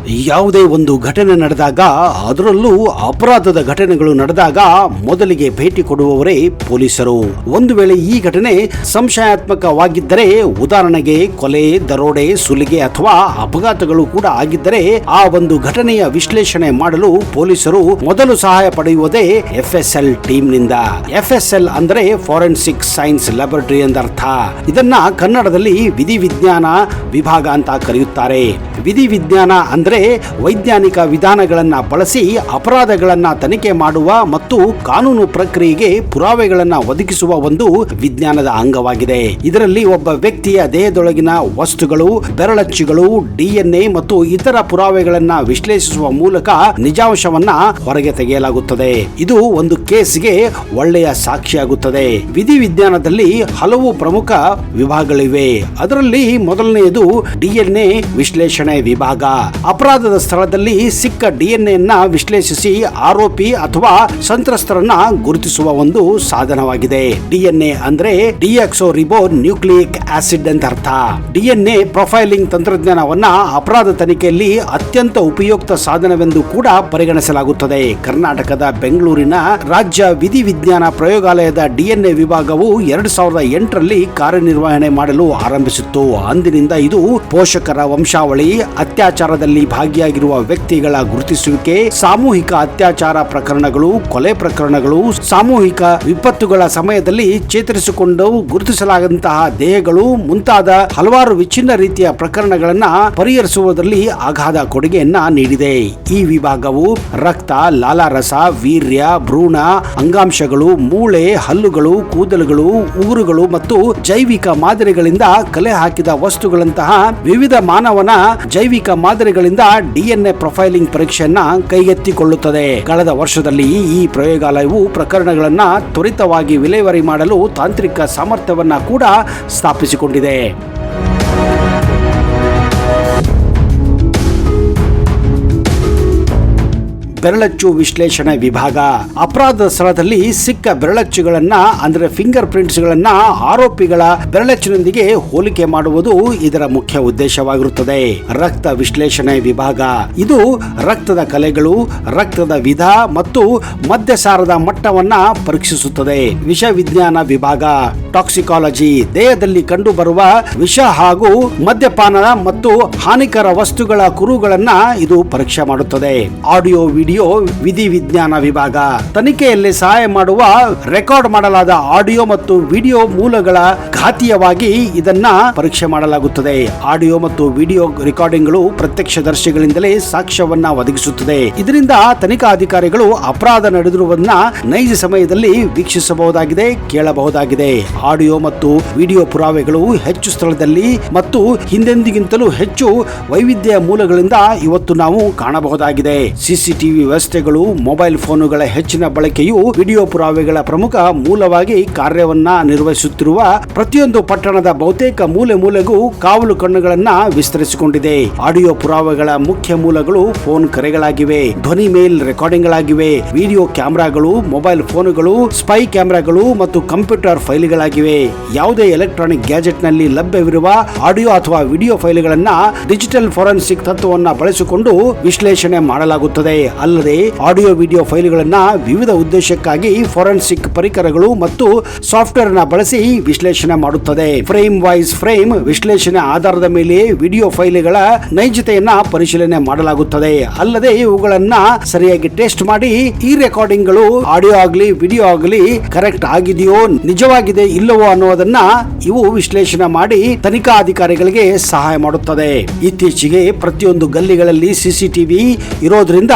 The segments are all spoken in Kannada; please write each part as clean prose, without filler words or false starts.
ಯಾವುದೇ ಒಂದು ಘಟನೆ ನಡೆದಾಗ, ಅದರಲ್ಲೂ ಅಪರಾಧದ ಘಟನೆಗಳು ನಡೆದಾಗ ಮೊದಲಿಗೆ ಭೇಟಿ ಕೊಡುವವರೇ ಪೊಲೀಸರು. ಒಂದು ವೇಳೆ ಈ ಘಟನೆ ಸಂಶಯಾತ್ಮಕವಾಗಿದ್ದರೆ, ಉದಾಹರಣೆಗೆ ಕೊಲೆ, ದರೋಡೆ, ಸುಲಿಗೆ ಅಥವಾ ಅಪಘಾತಗಳು ಕೂಡ ಆಗಿದ್ದರೆ, ಆ ಒಂದು ಘಟನೆಯ ವಿಶ್ಲೇಷಣೆ ಮಾಡಲು ಪೊಲೀಸರು ಮೊದಲು ಸಹಾಯ ಪಡೆಯುವುದೇ FSL ಟೀಮ್ ನಿಂದ. FSL ಅಂದ್ರೆ ಫಾರೆನ್ಸಿಕ್ ಸೈನ್ಸ್ ಲ್ಯಾಬೊರೇಟರಿ ಎಂದರ್ಥ. ಇದನ್ನ ಕನ್ನಡದಲ್ಲಿ ವಿಧಿವಿಜ್ಞಾನ ವಿಭಾಗ ಅಂತ ಕರೆಯುತ್ತಾರೆ. ವಿಧಿವಿಜ್ಞಾನ ಅಂದ್ರೆ ವೈಜ್ಞಾನಿಕ ವಿಧಾನಗಳನ್ನ ಬಳಸಿ ಅಪರಾಧಗಳನ್ನ ತನಿಖೆ ಮಾಡುವ ಮತ್ತು ಕಾನೂನು ಪ್ರಕ್ರಿಯೆಗೆ ಪುರಾವೆಗಳನ್ನ ಒದಗಿಸುವ ಒಂದು ವಿಜ್ಞಾನದ ಅಂಗವಾಗಿದೆ. ಇದರಲ್ಲಿ ಒಬ್ಬ ವ್ಯಕ್ತಿಯ ದೇಹದೊಳಗಿನ ವಸ್ತುಗಳು, ಬೆರಳಚ್ಚುಗಳು, DNA ಮತ್ತು ಇತರ ಪುರಾವೆಗಳನ್ನ ವಿಶ್ಲೇಷಿಸುವ ಮೂಲಕ ನಿಜಾಂಶವನ್ನ ಹೊರಗೆ ತೆಗೆಯಲಾಗುತ್ತದೆ. ಇದು ಒಂದು ಕೇಸ್ಗೆ ಒಳ್ಳೆಯ ಸಾಕ್ಷಿಯಾಗುತ್ತದೆ. ವಿಧಿವಿಜ್ಞಾನದಲ್ಲಿ ಹಲವು ಪ್ರಮುಖ ವಿಭಾಗಗಳಿವೆ. ಅದರಲ್ಲಿ ಮೊದಲನೆಯದು DNA ವಿಶ್ಲೇಷಣೆ ವಿಭಾಗ. ಅಪರಾಧದ ಸ್ಥಳದಲ್ಲಿ ಸಿಕ್ಕ DNA ಅನ್ನ ವಿಶ್ಲೇಷಿಸಿ ಆರೋಪಿ ಅಥವಾ ಸಂತ್ರಸ್ತರನ್ನ ಗುರುತಿಸುವ ಒಂದು ಸಾಧನವಾಗಿದೆ. DNA ಅಂದ್ರೆ ಡಿಆಕ್ಸೋ ರಿಬೋ ನ್ಯೂಕ್ಲಿಯಿಕ್ ಆಸಿಡ್ ಅಂತ ಅರ್ಥ. DNA ಪ್ರೊಫೈಲಿಂಗ್ ತಂತ್ರಜ್ಞಾನವನ್ನ ಅಪರಾಧ ತನಿಖೆಯಲ್ಲಿ ಅತ್ಯಂತ ಉಪಯುಕ್ತ ಸಾಧನವೆಂದು ಕೂಡ ಪರಿಗಣಿಸಲಾಗುತ್ತದೆ. ಕರ್ನಾಟಕದ ಬೆಂಗಳೂರಿನ ರಾಜ್ಯ ವಿಧಿವಿಜ್ಞಾನ ಪ್ರಯೋಗಾಲಯದ DNA ವಿಭಾಗವು 2008ರಲ್ಲಿ ಕಾರ್ಯನಿರ್ವಹಣೆ ಮಾಡಲು ಆರಂಭಿಸಿತ್ತು. ಅಂದಿನಿಂದ ಇದು ಪೋಷಕರ ವಂಶಾವಳಿ, ಅತ್ಯಾಚಾರದಲ್ಲಿ ಭಾಗಿಯಾಗಿರುವ ವ್ಯಕ್ತಿಗಳ ಗುರುತಿಸುವಿಕೆ, ಸಾಮೂಹಿಕ ಅತ್ಯಾಚಾರ ಪ್ರಕರಣಗಳು, ಕೊಲೆ ಪ್ರಕರಣಗಳು, ಸಾಮೂಹಿಕ ವಿಪತ್ತುಗಳ ಸಮಯದಲ್ಲಿ ಚೇತರಿಸಿಕೊಂಡು ಗುರುತಿಸಲಾದಂತಹ ದೇಹಗಳು ಮುಂತಾದ ಹಲವಾರು ವಿಚ್ಛಿನ್ನ ರೀತಿಯ ಪ್ರಕರಣಗಳನ್ನ ಪರಿಹರಿಸುವುದರಲ್ಲಿ ಅಗಾಧ ಕೊಡುಗೆಯನ್ನ ನೀಡಿದೆ. ಈ ವಿಭಾಗವು ರಕ್ತ, ಲಾಲಾರಸ, ವೀರ್ಯ, ಭ್ರೂಣ ಅಂಗಾಂಶಗಳು, ಮೂಳೆ, ಹಲ್ಲುಗಳು, ಕೂದಲುಗಳು, ಉಗುರುಗಳು ಮತ್ತು ಜೈವಿಕ ಮಾದರಿಗಳಿಂದ ಕಲೆ ಹಾಕಿದ ವಸ್ತುಗಳಂತಹ ವಿವಿಧ ಮಾನವನ ಜೈವಿಕ ಮಾದರಿಗಳಿಂದ DNA ಪ್ರೊಫೈಲಿಂಗ್ ಪರೀಕ್ಷೆಯನ್ನ ಕೈಗೆತ್ತಿಕೊಳ್ಳುತ್ತದೆ. ಕಳೆದ ವರ್ಷದಲ್ಲಿ ಈ ಪ್ರಯೋಗಾಲಯವು ಪ್ರಕರಣಗಳನ್ನ ತ್ವರಿತವಾಗಿ ವಿಲೇವಾರಿ ಮಾಡಲು ತಾಂತ್ರಿಕ ಸಾಮರ್ಥ್ಯವನ್ನ ಕೂಡ ಸ್ಥಾಪಿಸಿಕೊಂಡಿದೆ. ಬೆರಳಚ್ಚು ವಿಶ್ಲೇಷಣೆ ವಿಭಾಗ. ಅಪರಾಧ ಸ್ಥಳದಲ್ಲಿ ಸಿಕ್ಕ ಬೆರಳಚ್ಚುಗಳನ್ನ ಅಂದ್ರೆ ಫಿಂಗರ್ ಪ್ರಿಂಟ್ಸ್ ಗಳನ್ನ ಆರೋಪಿಗಳ ಬೆರಳಚ್ಚಿನೊಂದಿಗೆ ಹೋಲಿಕೆ ಮಾಡುವುದು ಇದರ ಮುಖ್ಯ ಉದ್ದೇಶವಾಗಿರುತ್ತದೆ. ರಕ್ತ ವಿಶ್ಲೇಷಣೆ ವಿಭಾಗ. ಇದು ರಕ್ತದ ಕಲೆಗಳು, ರಕ್ತದ ವಿಧ ಮತ್ತು ಮದ್ಯಸಾರದ ಮಟ್ಟವನ್ನ ಪರೀಕ್ಷಿಸುತ್ತದೆ. ವಿಷ ವಿಜ್ಞಾನ ವಿಭಾಗ. ಟಾಕ್ಸಿಕಾಲಜಿ. ದೇಹದಲ್ಲಿ ಕಂಡು ಬರುವ ವಿಷ ಹಾಗೂ ಮದ್ಯಪಾನ ಮತ್ತು ಹಾನಿಕರ ವಸ್ತುಗಳ ಕುರುಗಳನ್ನ ಇದು ಪರೀಕ್ಷೆ ಮಾಡುತ್ತದೆ. ಆಡಿಯೋ ವಿಡಿಯೋ ವಿಧಿವಿಜ್ಞಾನ ವಿಭಾಗ. ತನಿಖೆಯಲ್ಲಿ ಸಹಾಯ ಮಾಡುವ ರೆಕಾರ್ಡ್ ಮಾಡಲಾದ ಆಡಿಯೋ ಮತ್ತು ವಿಡಿಯೋ ಮೂಲಗಳ ಘಾತೀಯವಾಗಿ ಇದನ್ನ ಪರೀಕ್ಷೆ ಮಾಡಲಾಗುತ್ತದೆ. ಆಡಿಯೋ ಮತ್ತು ವಿಡಿಯೋ ರೆಕಾರ್ಡಿಂಗ್ಗಳು ಪ್ರತ್ಯಕ್ಷದರ್ಶಿಗಳಿಂದಲೇ ಸಾಕ್ಷ್ಯವನ್ನ ಒದಗಿಸುತ್ತದೆ. ಇದರಿಂದ ತನಿಖಾ ಅಧಿಕಾರಿಗಳು ಅಪರಾಧ ನಡೆದಿರುವುದನ್ನ ನೈಜ ಸಮಯದಲ್ಲಿ ವೀಕ್ಷಿಸಬಹುದಾಗಿದೆ, ಕೇಳಬಹುದಾಗಿದೆ. ಆಡಿಯೋ ಮತ್ತು ವಿಡಿಯೋ ಪುರಾವೆಗಳು ಹೆಚ್ಚು ಸ್ಥಳದಲ್ಲಿ ಮತ್ತು ಹಿಂದೆಂದಿಗಿಂತಲೂ ಹೆಚ್ಚು ವೈವಿಧ್ಯ ಮೂಲಗಳಿಂದ ಇವತ್ತು ನಾವು ಕಾಣಬಹುದಾಗಿದೆ. ಸಿಸಿಟಿವಿ ವ್ಯವಸ್ಥೆಗಳು, ಮೊಬೈಲ್ ಫೋನುಗಳ ಹೆಚ್ಚಿನ ಬಳಕೆಯು ವಿಡಿಯೋ ಪುರಾವೆಗಳ ಪ್ರಮುಖ ಮೂಲವಾಗಿ ಕಾರ್ಯವನ್ನ ನಿರ್ವಹಿಸುತ್ತಿರುವ ಪ್ರತಿಯೊಂದು ಪಟ್ಟಣದ ಬಹುತೇಕ ಮೂಲೆಗೂ ಕಾವಲು ಕಣ್ಣುಗಳನ್ನ ವಿಸ್ತರಿಸಿಕೊಂಡಿದೆ. ಆಡಿಯೋ ಪುರಾವೆಗಳ ಮುಖ್ಯ ಮೂಲಗಳು ಫೋನ್ ಕರೆಗಳಾಗಿವೆ, ಧ್ವನಿ ಮೇಲ್ ರೆಕಾರ್ಡಿಂಗ್ಗಳಾಗಿವೆ, ವಿಡಿಯೋ ಕ್ಯಾಮೆರಾಗಳು, ಮೊಬೈಲ್ ಫೋನುಗಳು, ಸ್ಪೈ ಕ್ಯಾಮೆರಾಗಳು ಮತ್ತು ಕಂಪ್ಯೂಟರ್ ಫೈಲ್ಗಳಾಗಿವೆ. ಯಾವುದೇ ಎಲೆಕ್ಟ್ರಾನಿಕ್ ಗ್ಯಾಜೆಟ್ ನಲ್ಲಿ ಲಭ್ಯವಿರುವ ಆಡಿಯೋ ಅಥವಾ ವಿಡಿಯೋ ಫೈಲ್ಗಳನ್ನ ಡಿಜಿಟಲ್ ಫೋರೆನ್ಸಿಕ್ ತತ್ವವನ್ನ ಬಳಸಿಕೊಂಡು ವಿಶ್ಲೇಷಣೆ ಮಾಡಲಾಗುತ್ತದೆ. ಅಲ್ಲದೆ ಆಡಿಯೋ ವಿಡಿಯೋ ಫೈಲ್ಗಳನ್ನ ವಿವಿಧ ಉದ್ದೇಶಕ್ಕಾಗಿ ಫೋರೆನ್ಸಿಕ್ ಪರಿಕರಗಳು ಮತ್ತು ಸಾಫ್ಟ್ವೇರ್ ನ ಬಳಸಿ ವಿಶ್ಲೇಷಣೆ ಮಾಡುತ್ತದೆ. ಫ್ರೇಮ್ ವೈಸ್ ಫ್ರೇಮ್ ವಿಶ್ಲೇಷಣೆ ಆಧಾರದ ಮೇಲೆ ವಿಡಿಯೋ ಫೈಲ್ಗಳ ನೈಜತೆಯನ್ನ ಪರಿಶೀಲನೆ ಮಾಡಲಾಗುತ್ತದೆ. ಅಲ್ಲದೆ ಇವುಗಳನ್ನ ಸರಿಯಾಗಿ ಟೆಸ್ಟ್ ಮಾಡಿ ಈ ರೆಕಾರ್ಡಿಂಗ್ಗಳು ಆಡಿಯೋ ಆಗಲಿ ವಿಡಿಯೋ ಆಗಲಿ ಕರೆಕ್ಟ್ ಆಗಿದೆಯೋ, ನಿಜವಾಗಿದೆ ಇಲ್ಲವೋ ಅನ್ನೋದನ್ನ ಇವು ವಿಶ್ಲೇಷಣೆ ಮಾಡಿ ತನಿಖಾ ಅಧಿಕಾರಿಗಳಿಗೆ ಸಹಾಯ ಮಾಡುತ್ತದೆ. ಇತ್ತೀಚೆಗೆ ಪ್ರತಿಯೊಂದು ಗಲ್ಲಿಗಳಲ್ಲಿ ಸಿಸಿಟಿವಿ ಇರೋದ್ರಿಂದ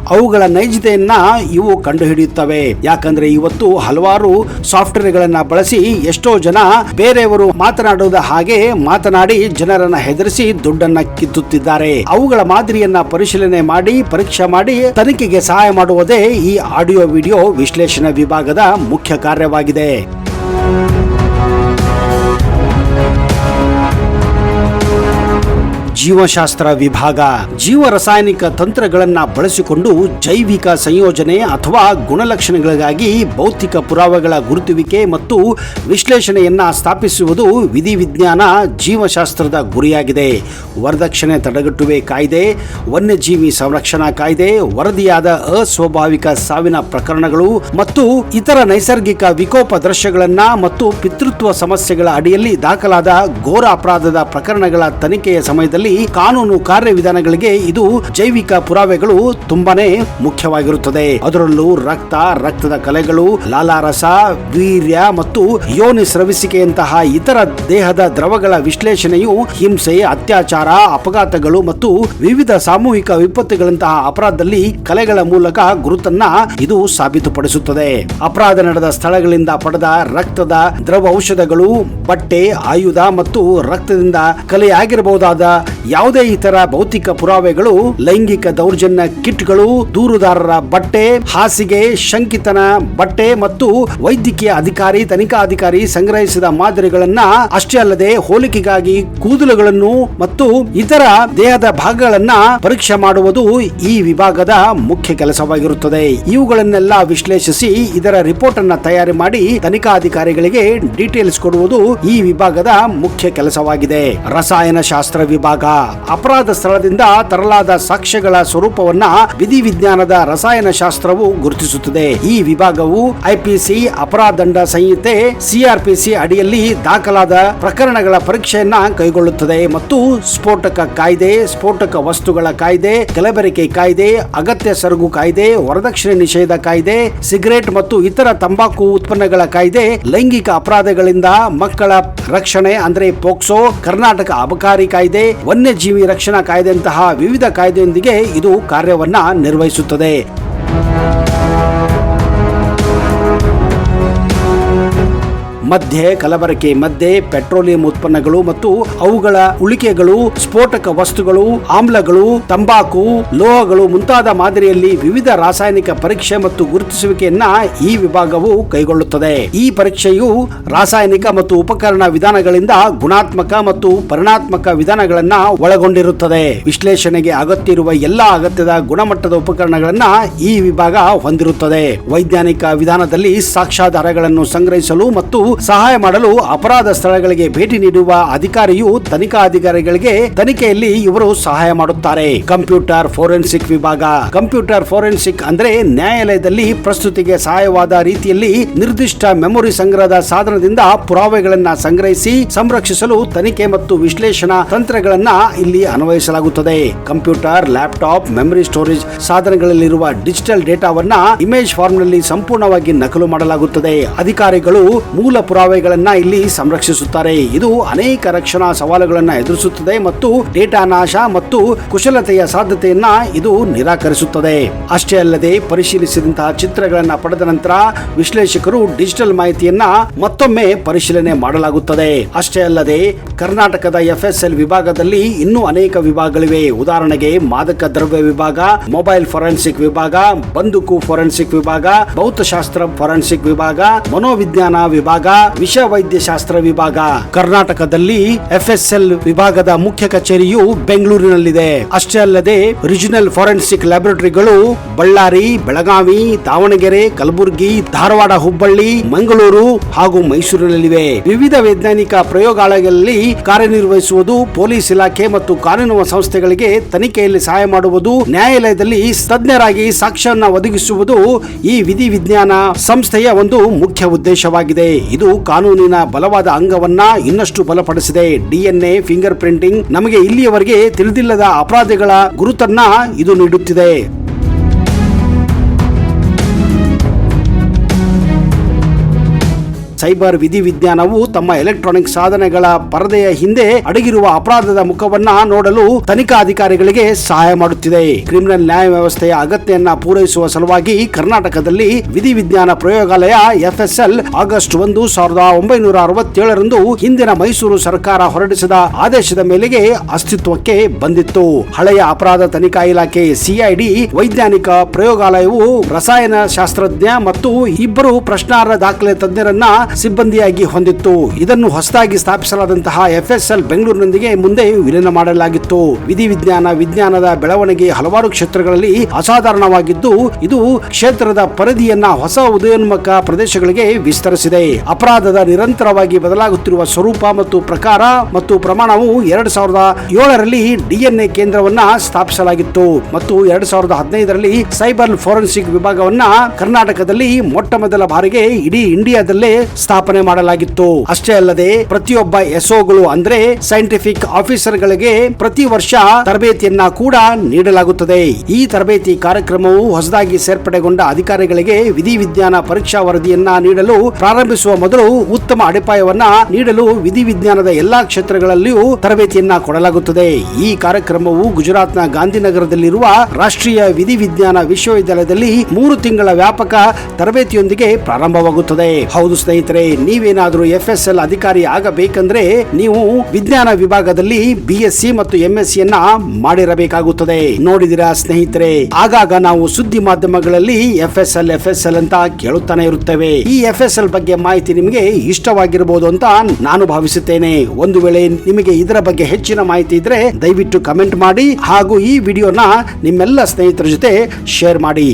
ಅವುಗಳ ನೈಜತೆಯನ್ನ ಇವು ಕಂಡುಹಿಡಿಯುತ್ತವೆ. ಯಾಕಂದ್ರೆ ಇವತ್ತು ಹಲವಾರು ಸಾಫ್ಟ್ವೇರ್ ಗಳನ್ನ ಬಳಸಿ ಎಷ್ಟೋ ಜನ ಬೇರೆಯವರು ಮಾತನಾಡುವುದ ಹಾಗೆ ಮಾತನಾಡಿ ಜನರನ್ನ ಹೆದರಿಸಿ ದುಡ್ಡನ್ನ ಕಿತ್ತುತ್ತಿದ್ದಾರೆ. ಅವುಗಳ ಮಾದರಿಯನ್ನ ಪರಿಶೀಲನೆ ಮಾಡಿ ಪರೀಕ್ಷೆ ಮಾಡಿ ತನಿಖೆಗೆ ಸಹಾಯ ಮಾಡುವುದೇ ಈ ಆಡಿಯೋ ವಿಡಿಯೋ ವಿಶ್ಲೇಷಣಾ ವಿಭಾಗದ ಮುಖ್ಯ ಕಾರ್ಯವಾಗಿದೆ. ಜೀವಶಾಸ್ತ್ರ ವಿಭಾಗ ಜೀವ ರಾಸಾಯನಿಕ ತಂತ್ರಗಳನ್ನ ಬಳಸಿಕೊಂಡು ಜೈವಿಕ ಸಂಯೋಜನೆ ಅಥವಾ ಗುಣಲಕ್ಷಣಗಳಿಗಾಗಿ ಭೌತಿಕ ಪುರಾವೆಗಳ ಗುರುತುವಿಕೆ ಮತ್ತು ವಿಶ್ಲೇಷಣೆಯನ್ನ ಸ್ಥಾಪಿಸುವುದು ವಿಧಿವಿಜ್ಞಾನ ಜೀವಶಾಸ್ತ್ರದ ಗುರಿಯಾಗಿದೆ. ವರದಕ್ಷಿಣೆ ತಡೆಗಟ್ಟುವೆ ಕಾಯ್ದೆ, ವನ್ಯಜೀವಿ ಸಂರಕ್ಷಣಾ ಕಾಯ್ದೆ, ವರದಿಯಾದ ಅಸ್ವಾಭಾವಿಕ ಸಾವಿನ ಪ್ರಕರಣಗಳು ಮತ್ತು ಇತರ ನೈಸರ್ಗಿಕ ವಿಕೋಪ ದೃಶ್ಯಗಳನ್ನ ಮತ್ತು ಪಿತೃತ್ವ ಸಮಸ್ಯೆಗಳ ಅಡಿಯಲ್ಲಿ ದಾಖಲಾದ ಘೋರ ಅಪರಾಧದ ಪ್ರಕರಣಗಳ ತನಿಖೆಯ ಸಮಯದಲ್ಲಿ ಕಾನೂನು ಕಾರ್ಯವಿಧಾನಗಳಿಗೆ ಇದು ಜೈವಿಕ ಪುರಾವೆಗಳು ತುಂಬಾನೇ ಮುಖ್ಯವಾಗಿರುತ್ತದೆ. ಅದರಲ್ಲೂ ರಕ್ತದ ಕಲೆಗಳು, ಲಾಲಾರಸ, ವೀರ್ಯ ಮತ್ತು ಯೋನಿ ಸ್ರವಿಸಿಕೆಯಂತಹ ಇತರ ದೇಹದ ದ್ರವಗಳ ವಿಶ್ಲೇಷಣೆಯು ಹಿಂಸೆ, ಅತ್ಯಾಚಾರ, ಅಪಘಾತಗಳು ಮತ್ತು ವಿವಿಧ ಸಾಮೂಹಿಕ ವಿಪತ್ತುಗಳಂತಹ ಅಪರಾಧದಲ್ಲಿ ಕಲೆಗಳ ಮೂಲಕ ಗುರುತನ್ನ ಇದು ಸಾಬೀತುಪಡಿಸುತ್ತದೆ. ಅಪರಾಧ ನಡೆದ ಸ್ಥಳಗಳಿಂದ ಪಡೆದ ರಕ್ತದ ದ್ರವ ಔಷಧಗಳು, ಬಟ್ಟೆ, ಆಯುಧ ಮತ್ತು ರಕ್ತದಿಂದ ಕಲೆಯಾಗಿರಬಹುದಾದ ಯಾವುದೇ ಇತರ ಭೌತಿಕ ಪುರಾವೆಗಳು, ಲೈಂಗಿಕ ದೌರ್ಜನ್ಯ ಕಿಟ್ಗಳು, ದೂರುದಾರರ ಬಟ್ಟೆ, ಹಾಸಿಗೆ, ಶಂಕಿತನ ಬಟ್ಟೆ ಮತ್ತು ವೈದ್ಯಕೀಯ ಅಧಿಕಾರಿ, ತನಿಖಾಧಿಕಾರಿ ಸಂಗ್ರಹಿಸಿದ ಮಾದರಿಗಳನ್ನ ಅಷ್ಟೇ ಅಲ್ಲದೆ ಹೋಲಿಕೆಗಾಗಿ ಕೂದಲುಗಳನ್ನು ಮತ್ತು ಇತರ ದೇಹದ ಭಾಗಗಳನ್ನ ಪರೀಕ್ಷೆ ಮಾಡುವುದು ಈ ವಿಭಾಗದ ಮುಖ್ಯ ಕೆಲಸವಾಗಿರುತ್ತದೆ. ಇವುಗಳನ್ನೆಲ್ಲ ವಿಶ್ಲೇಷಿಸಿ ಇದರ ರಿಪೋರ್ಟ್ ಅನ್ನ ತಯಾರಿ ಮಾಡಿ ತನಿಖಾಧಿಕಾರಿಗಳಿಗೆ ಡೀಟೇಲ್ಸ್ ಕೊಡುವುದು ಈ ವಿಭಾಗದ ಮುಖ್ಯ ಕೆಲಸವಾಗಿದೆ. ರಸಾಯನಶಾಸ್ತ್ರ ವಿಭಾಗ ಅಪರಾಧ ಸ್ಥಳದಿಂದ ತರಲಾದ ಸಾಕ್ಷ್ಯಗಳ ಸ್ವರೂಪವನ್ನ ವಿಧಿವಿಜ್ಞಾನದ ರಸಾಯನಶಾಸ್ತ್ರವು ಗುರುತಿಸುತ್ತದೆ. ಈ ವಿಭಾಗವು ಐಪಿಸಿ, ಅಪರಾಧ ದಂಡ ಸಂಹಿತೆ, ಸಿಆರ್ಪಿಸಿ ಅಡಿಯಲ್ಲಿ ದಾಖಲಾದ ಪ್ರಕರಣಗಳ ಪರೀಕ್ಷೆಯನ್ನ ಕೈಗೊಳ್ಳುತ್ತದೆ ಮತ್ತು ಸ್ಫೋಟಕ ಕಾಯ್ದೆ, ಸ್ಫೋಟಕ ವಸ್ತುಗಳ ಕಾಯ್ದೆ, ಕಲಬೆರಕೆ ಕಾಯ್ದೆ, ಅಗತ್ಯ ಸರಕು ಕಾಯ್ದೆ, ವರದಕ್ಷಿಣೆ ನಿಷೇಧ ಕಾಯ್ದೆ, ಸಿಗರೇಟ್ ಮತ್ತು ಇತರ ತಂಬಾಕು ಉತ್ಪನ್ನಗಳ ಕಾಯ್ದೆ, ಲೈಂಗಿಕ ಅಪರಾಧಗಳಿಂದ ಮಕ್ಕಳ ರಕ್ಷಣೆ ಅಂದ್ರೆ ಪೋಕ್ಸೋ, ಕರ್ನಾಟಕ ಅಬಕಾರಿ ಕಾಯ್ದೆ, ವನ್ಯಜೀವಿ ರಕ್ಷಣಾ ಕಾಯ್ದೆಯಂತಹ ವಿವಿಧ ಕಾಯ್ದೆಯೊಂದಿಗೆ ಇದು ಕಾರ್ಯವನ್ನ ನಿರ್ವಹಿಸುತ್ತದೆ. ಮದ್ಯ, ಕಲಬೆರಕೆ ಮದ್ಯ, ಪೆಟ್ರೋಲಿಯಂ ಉತ್ಪನ್ನಗಳು ಮತ್ತು ಅವುಗಳ ಉಳಿಕೆಗಳು, ಸ್ಫೋಟಕ ವಸ್ತುಗಳು, ಆಮ್ಲಗಳು, ತಂಬಾಕು, ಲೋಹಗಳು ಮುಂತಾದ ಮಾದರಿಯಲ್ಲಿ ವಿವಿಧ ರಾಸಾಯನಿಕ ಪರೀಕ್ಷೆ ಮತ್ತು ಗುರುತಿಸುವಿಕೆಯನ್ನ ಈ ವಿಭಾಗವು ಕೈಗೊಳ್ಳುತ್ತದೆ. ಈ ಪರೀಕ್ಷೆಯು ರಾಸಾಯನಿಕ ಮತ್ತು ಉಪಕರಣ ವಿಧಾನಗಳಿಂದ ಗುಣಾತ್ಮಕ ಮತ್ತು ಪರಿಣಾತ್ಮಕ ವಿಧಾನಗಳನ್ನ ಒಳಗೊಂಡಿರುತ್ತದೆ. ವಿಶ್ಲೇಷಣೆಗೆ ಅಗತ್ಯ ಇರುವ ಎಲ್ಲಾ ಅಗತ್ಯದ ಗುಣಮಟ್ಟದ ಉಪಕರಣಗಳನ್ನ ಈ ವಿಭಾಗ ಹೊಂದಿರುತ್ತದೆ. ವೈಜ್ಞಾನಿಕ ವಿಧಾನದಲ್ಲಿ ಸಾಕ್ಷ್ಯಾಧಾರಗಳನ್ನು ಸಂಗ್ರಹಿಸಲು ಮತ್ತು ಸಹಾಯ ಮಾಡಲು ಅಪರಾಧ ಸ್ಥಳಗಳಿಗೆ ಭೇಟಿ ನೀಡುವ ಅಧಿಕಾರಿಯು ತನಿಖಾಧಿಕಾರಿಗಳಿಗೆ ತನಿಖೆಯಲ್ಲಿ ಇವರು ಸಹಾಯ ಮಾಡುತ್ತಾರೆ. ಕಂಪ್ಯೂಟರ್ ಫೋರೆನ್ಸಿಕ್ ವಿಭಾಗ ಕಂಪ್ಯೂಟರ್ ಫೋರೆನ್ಸಿಕ್ ಅಂದ್ರೆ ನ್ಯಾಯಾಲಯದಲ್ಲಿ ಪ್ರಸ್ತುತಿಗೆ ಸಹಾಯವಾದ ರೀತಿಯಲ್ಲಿ ನಿರ್ದಿಷ್ಟ ಮೆಮೊರಿ ಸಂಗ್ರಹದ ಸಾಧನದಿಂದ ಪುರಾವೆಗಳನ್ನ ಸಂಗ್ರಹಿಸಿ ಸಂರಕ್ಷಿಸಲು ತನಿಖೆ ಮತ್ತು ವಿಶ್ಲೇಷಣಾ ತಂತ್ರಗಳನ್ನ ಇಲ್ಲಿ ಅನ್ವಯಿಸಲಾಗುತ್ತದೆ. ಕಂಪ್ಯೂಟರ್, ಲ್ಯಾಪ್ಟಾಪ್, ಮೆಮೊರಿ ಸ್ಟೋರೇಜ್ ಸಾಧನಗಳಲ್ಲಿರುವ ಡಿಜಿಟಲ್ ಡೇಟಾವನ್ನ ಇಮೇಜ್ ಫಾರ್ಮ್ ನಲ್ಲಿ ಸಂಪೂರ್ಣವಾಗಿ ನಕಲು ಮಾಡಲಾಗುತ್ತದೆ. ಅಧಿಕಾರಿಗಳು ಮೂಲ ಪುರಾವೆಗಳನ್ನ ಇಲ್ಲಿ ಸಂರಕ್ಷಿಸುತ್ತಾರೆ. ಇದು ಅನೇಕ ರಕ್ಷಣಾ ಸವಾಲುಗಳನ್ನ ಎದುರಿಸುತ್ತದೆ ಮತ್ತು ಡೇಟಾ ನಾಶ ಮತ್ತು ಕುಶಲತೆಯ ಸಾಧ್ಯತೆಯನ್ನ ಇದು ನಿರಾಕರಿಸುತ್ತದೆ. ಅಷ್ಟೇ ಅಲ್ಲದೆ ಪರಿಶೀಲಿಸಿದಂತಹ ಚಿತ್ರಗಳನ್ನ ಪಡೆದ ನಂತರ ವಿಶ್ಲೇಷಕರು ಡಿಜಿಟಲ್ ಮಾಹಿತಿಯನ್ನ ಮತ್ತೊಮ್ಮೆ ಪರಿಶೀಲನೆ ಮಾಡಲಾಗುತ್ತದೆ. ಅಷ್ಟೇ ಅಲ್ಲದೆ ಕರ್ನಾಟಕದ FSL ವಿಭಾಗದಲ್ಲಿ ಇನ್ನೂ ಅನೇಕ ವಿಭಾಗಗಳಿವೆ. ಉದಾಹರಣೆಗೆ ಮಾದಕ ದ್ರವ್ಯ ವಿಭಾಗ, ಮೊಬೈಲ್ ಫೋರೆನ್ಸಿಕ್ ವಿಭಾಗ, ಬಂದೂಕು ಫೋರೆನ್ಸಿಕ್ ವಿಭಾಗ, ಭೌತಶಾಸ್ತ್ರ ಫೋರೆನ್ಸಿಕ್ ವಿಭಾಗ, ಮನೋವಿಜ್ಞಾನ ವಿಭಾಗ, ವಿಷ ವೈದ್ಯಶಾಸ್ತ್ರ ವಿಭಾಗ. ಕರ್ನಾಟಕದಲ್ಲಿ FSL ವಿಭಾಗದ ಮುಖ್ಯ ಕಚೇರಿಯು ಬೆಂಗಳೂರಿನಲ್ಲಿದೆ. ಅಷ್ಟೇ ಅಲ್ಲದೆ ರಿಜಿನಲ್ ಫೋರೆನ್ಸಿಕ್ ಲ್ಯಾಬೊರೇಟರಿಗಳು ಬಳ್ಳಾರಿ, ಬೆಳಗಾವಿ, ದಾವಣಗೆರೆ, ಕಲಬುರಗಿ, ಧಾರವಾಡ, ಹುಬ್ಬಳ್ಳಿ, ಮಂಗಳೂರು ಹಾಗೂ ಮೈಸೂರಿನಲ್ಲಿವೆ. ವಿವಿಧ ವೈಜ್ಞಾನಿಕ ಪ್ರಯೋಗಾಲಯಗಳಲ್ಲಿ ಕಾರ್ಯನಿರ್ವಹಿಸುವುದು, ಪೊಲೀಸ್ ಇಲಾಖೆ ಮತ್ತು ಕಾನೂನು ಸಂಸ್ಥೆಗಳಿಗೆ ತನಿಖೆಯಲ್ಲಿ ಸಹಾಯ ಮಾಡುವುದು, ನ್ಯಾಯಾಲಯದಲ್ಲಿ ತಜ್ಞರಾಗಿ ಸಾಕ್ಷ್ಯವನ್ನ ಒದಗಿಸುವುದು ಈ ವಿಧಿವಿಜ್ಞಾನ ಸಂಸ್ಥೆಯ ಒಂದು ಮುಖ್ಯ ಉದ್ದೇಶವಾಗಿದೆ. ಇದು ಕಾನೂನಿನ ಬಲವಾದ ಅಂಗವನ್ನ ಇನ್ನಷ್ಟು ಬಲಪಡಿಸಿದೆ. DNA, ಫಿಂಗರ್ ಪ್ರಿಂಟಿಂಗ್ ನಮಗೆ ಇಲ್ಲಿಯವರೆಗೆ ತಿಳಿದಿಲ್ಲದ ಅಪರಾಧಿಗಳ ಗುರುತನ್ನ ಇದು ನೀಡುತ್ತಿದೆ. ಸೈಬರ್ ವಿಧಿವಿಜ್ಞಾನವು ತಮ್ಮ ಎಲೆಕ್ಟ್ರಾನಿಕ್ ಸಾಧನಗಳ ಪರದೆಯ ಹಿಂದೆ ಅಡಗಿರುವ ಅಪರಾಧದ ಮುಖವನ್ನ ನೋಡಲು ತನಿಖಾಧಿಕಾರಿಗಳಿಗೆ ಸಹಾಯ ಮಾಡುತ್ತಿದೆ. ಕ್ರಿಮಿನಲ್ ನ್ಯಾಯ ವ್ಯವಸ್ಥೆಯ ಅಗತ್ಯನ್ನ ಪೂರೈಸುವ ಸಲುವಾಗಿ ಕರ್ನಾಟಕದಲ್ಲಿ ವಿಧಿವಿಜ್ಞಾನ ಪ್ರಯೋಗಾಲಯ FSL ಆಗಸ್ಟ್ 1, 1967 ಹಿಂದಿನ ಮೈಸೂರು ಸರ್ಕಾರ ಹೊರಡಿಸಿದ ಆದೇಶದ ಮೇಲೆಗೆ ಅಸ್ತಿತ್ವಕ್ಕೆ ಬಂದಿತ್ತು. ಹಳೆಯ ಅಪರಾಧ ತನಿಖಾ ಇಲಾಖೆ CID ವೈಜ್ಞಾನಿಕ ಪ್ರಯೋಗಾಲಯವು ರಸಾಯನ ಶಾಸ್ತ್ರಜ್ಞ ಮತ್ತು ಇಬ್ಬರು ಪ್ರಶ್ನಾರ್ಹ ದಾಖಲೆ ತಜ್ಞರನ್ನ ಸಿಬ್ಬಂದಿಯಾಗಿ ಹೊಂದಿತ್ತು. ಇದನ್ನು ಹೊಸದಾಗಿ ಸ್ಥಾಪಿಸಲಾದಂತಹ FSL ಬೆಂಗಳೂರಿನೊಂದಿಗೆ ಮುಂದೆ ವಿಲೀನ ಮಾಡಲಾಗಿತ್ತು. ವಿಜ್ಞಾನದ ಬೆಳವಣಿಗೆ ಹಲವಾರು ಕ್ಷೇತ್ರಗಳಲ್ಲಿ ಅಸಾಧಾರಣವಾಗಿದ್ದು, ಇದು ಕ್ಷೇತ್ರದ ಪರಿಧಿಯನ್ನ ಹೊಸ ಉದಯೋನ್ಮುಖ ಪ್ರದೇಶಗಳಿಗೆ ವಿಸ್ತರಿಸಿದೆ. ಅಪರಾಧದ ನಿರಂತರವಾಗಿ ಬದಲಾಗುತ್ತಿರುವ ಸ್ವರೂಪ ಮತ್ತು ಪ್ರಕಾರ ಮತ್ತು ಪ್ರಮಾಣವು 2007ರಲ್ಲಿ DNA ಕೇಂದ್ರವನ್ನ ಸ್ಥಾಪಿಸಲಾಗಿತ್ತು ಮತ್ತು 2015ರಲ್ಲಿ ಸೈಬರ್ ಫೋರೆನ್ಸಿಕ್ ವಿಭಾಗವನ್ನ ಕರ್ನಾಟಕದಲ್ಲಿ ಮೊಟ್ಟ ಮೊದಲ ಬಾರಿಗೆ ಇಡೀ ಇಂಡಿಯಾದಲ್ಲೇ ಸ್ಥಾಪನೆ ಮಾಡಲಾಗಿತ್ತು. ಅಷ್ಟೇ ಅಲ್ಲದೆ ಪ್ರತಿಯೊಬ್ಬ ಎಸ್ಒಗಳು ಅಂದ್ರೆ ಸೈಂಟಿಫಿಕ್ ಆಫೀಸರ್ಗಳಿಗೆ ಪ್ರತಿ ವರ್ಷ ತರಬೇತಿಯನ್ನ ಕೂಡ ನೀಡಲಾಗುತ್ತದೆ. ಈ ತರಬೇತಿ ಕಾರ್ಯಕ್ರಮವು ಹೊಸದಾಗಿ ಸೇರ್ಪಡೆಗೊಂಡ ಅಧಿಕಾರಿಗಳಿಗೆ ವಿಧಿವಿಜ್ಞಾನ ಪರೀಕ್ಷಾ ವರದಿಯನ್ನ ನೀಡಲು ಪ್ರಾರಂಭಿಸುವ ಮೊದಲು ಉತ್ತಮ ಅಡಿಪಾಯವನ್ನ ನೀಡಲು ವಿಧಿವಿಜ್ಞಾನದ ಎಲ್ಲಾ ಕ್ಷೇತ್ರಗಳಲ್ಲಿಯೂ ತರಬೇತಿಯನ್ನ ಕೊಡಲಾಗುತ್ತದೆ. ಈ ಕಾರ್ಯಕ್ರಮವು ಗುಜರಾತ್ನ ಗಾಂಧಿನಗರದಲ್ಲಿರುವ ರಾಷ್ಟ್ರೀಯ ವಿಧಿವಿಜ್ಞಾನ ವಿಶ್ವವಿದ್ಯಾಲಯದಲ್ಲಿ 3 ತಿಂಗಳ ವ್ಯಾಪಕ ತರಬೇತಿಯೊಂದಿಗೆ ಪ್ರಾರಂಭವಾಗುತ್ತದೆ. ಹೌದು ಸ್ನೇಹಿತರೆ, ನೀವೇನಾದರೂ FSL ಅಧಿಕಾರಿ ಆಗಬೇಕಂದ್ರೆ ನೀವು ವಿಜ್ಞಾನ ವಿಭಾಗದಲ್ಲಿ BSc ಮತ್ತು MSc ಯನ್ನ ಮಾಡಿರಬೇಕಾಗುತ್ತದೆ. ನೋಡಿದಿರಾ ಸ್ನೇಹಿತರೆ, ಆಗಾಗ ನಾವು ಸುದ್ದಿ ಮಾಧ್ಯಮಗಳಲ್ಲಿ FSL ಅಂತ ಕೇಳುತ್ತಾನೆ ಇರುತ್ತೇವೆ. ಈ FSL ಬಗ್ಗೆ ಮಾಹಿತಿ ನಿಮಗೆ ಇಷ್ಟವಾಗಿರಬಹುದು ಅಂತ ನಾನು ಭಾವಿಸುತ್ತೇನೆ. ಒಂದು ವೇಳೆ ನಿಮಗೆ ಇದರ ಬಗ್ಗೆ ಹೆಚ್ಚಿನ ಮಾಹಿತಿ ಇದ್ರೆ ದಯವಿಟ್ಟು ಕಮೆಂಟ್ ಮಾಡಿ ಹಾಗೂ ಈ ವಿಡಿಯೋನ ನಿಮ್ಮೆಲ್ಲ ಸ್ನೇಹಿತರ ಜೊತೆ ಶೇರ್ ಮಾಡಿ.